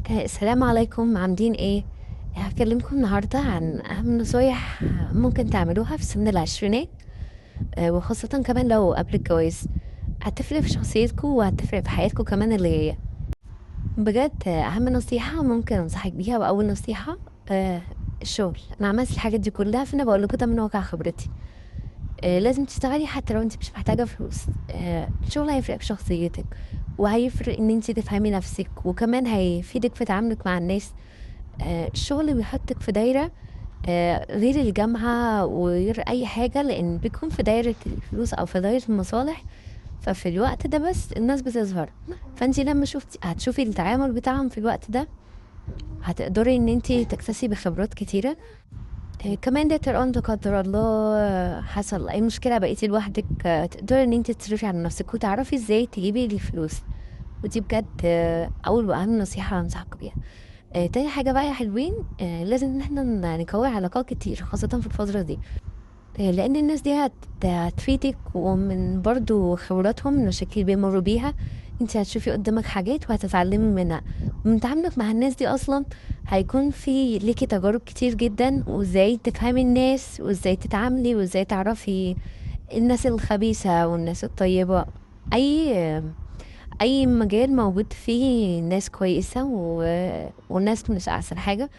السلام عليكم، عاملين ايه؟ هكلمكم النهاردة عن أهم نصايح ممكن تعملوها في سن العشرينات. وخاصة كمان لو قبل الجواز. هتفرق في شخصيتكم وهتفرق في حياتكم كمان اللي جاية. بجد أهم نصيحة ممكن أنصحك بيها وأول نصيحة الشغل. أنا عملت الحاجات دي كلها، فأنا بقول لكم ده من واقع خبرتي. لازم تشتغلي حتى لو انت مش محتاجة فلوس. الشغل هيفرق في شخصيتك، وهيفرق ان انت تفهمي نفسك، وكمان هيفيدك في تعاملك مع الناس. الشغل بيحطك في دايرة غير الجامعة وغير أي حاجة، لأن بيكون في دايرة الفلوس أو في دايرة المصالح. ففي الوقت ده بس الناس بتظهر، فانت لما هتشوفي التعامل بتاعهم في الوقت ده، هتقدري ان انت تكتسبي خبرات كتيرة. كمان ده طيران لا قدر الله حصل اي مشكله بقيتي لوحدك، تقدري ان انت تصرفي على نفسك وتعرفي ازاي تجيبي الفلوس. ودي بجد اول واهم نصيحه انصحك بيها. تاني حاجه بقى يا حلوين، لازم ان احنا نكون علاقات كتير خاصه في الفتره دي. لان الناس دي هتفيدك، ومن برضو خبراتهم المشاكل اللي بيمروا بيها انت هتشوفي قدامك حاجات وهتتعلمي منها. ومن تعاملك مع الناس دي اصلا هيكون في ليكي تجارب كتير جدا، وازاي تفهمي الناس وازاي تتعاملي وازاي تعرفي الناس الخبيثة والناس الطيبة. اي مجال موجود فيه ناس كويسة والناس مش احسن حاجة.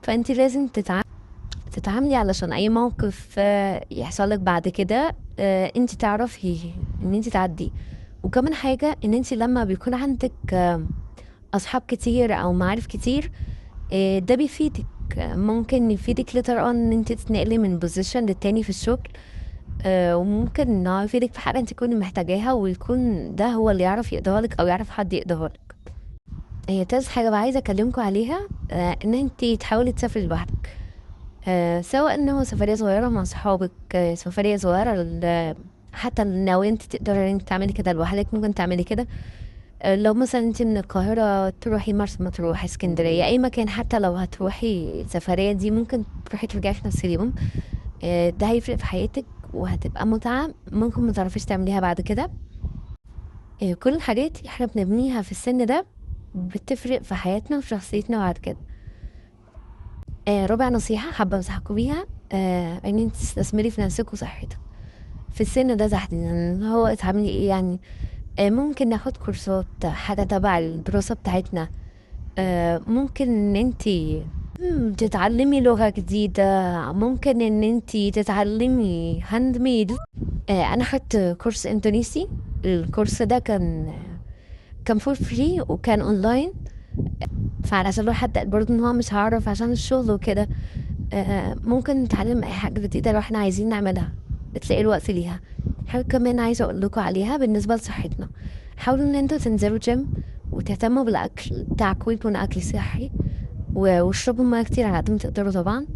فانت لازم تتعاملي علشان اي موقف يحصل لك بعد كده، انت تعرفي ان انت تعدي. وكمان حاجة ان انت لما بيكون عندك اصحاب كتير او معارف كتير، ده بيفيدك. ممكن يفيدك لتر ان انت تتنقلي من بوزيشن للتاني في الشغل. وممكن انه يفيدك في حاجة انت تكوني محتاجاها، ويكون ده هو اللي يعرف يقضيها لك او يعرف حد يقضيها لك. هي تالت حاجة بقى عايزة اكلمكم عليها، ان انت تحاولي تسافري لوحدك. سواء انه سفرية صغيرة مع صحابك، سفرية صغيرة حتى لو انت تقدري ان انت تعملي كده لوحدك ممكن تعملي كده. لو مثلا انت من القاهرة تروحي مرسى مطروح، اسكندرية، اي مكان، حتى لو هتروحي السفرية دي ممكن تروحي ترجعي في نفس اليوم. ده هيفرق في حياتك وهتبقى متعة ممكن متعرفيش تعمليها بعد كده. كل الحاجات احنا بنبنيها في السن ده بتفرق في حياتنا وفي شخصيتنا بعد كده. رابع نصيحة حابة انصحكم بيها، ان انت تستثمري في نفسك وصحتك في السن ده تحديدا. هو تعملي ايه يعني؟ ممكن ناخد كورسات حاجة تبع الدراسة بتاعتنا. ممكن ان انتي تتعلمي لغة جديدة، ممكن ان انتي تتعلمي هاند ميد. انا خدت كورس اندونيسي. الكورس ده كان فور فري وكان اونلاين. فعلشان لو حد قال برضه ان هو مش هعرف عشان الشغل وكده، ممكن نتعلم اي حاجة جديدة لو احنا عايزين نعملها، تلاقي الوقت ليها. حاجة كمان عايزة اقول لكم عليها بالنسبة لصحتنا، حاولوا ان انتوا تنزلوا جيم وتهتموا بالاكل بتاعكم يكون اكل صحي، واشربوا ميه كتير على قد ما تقدروا طبعا.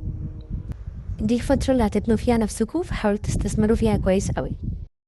دي الفترة اللي هتبنوا فيها نفسكم، فحاولوا تستثمروا فيها كويس قوي.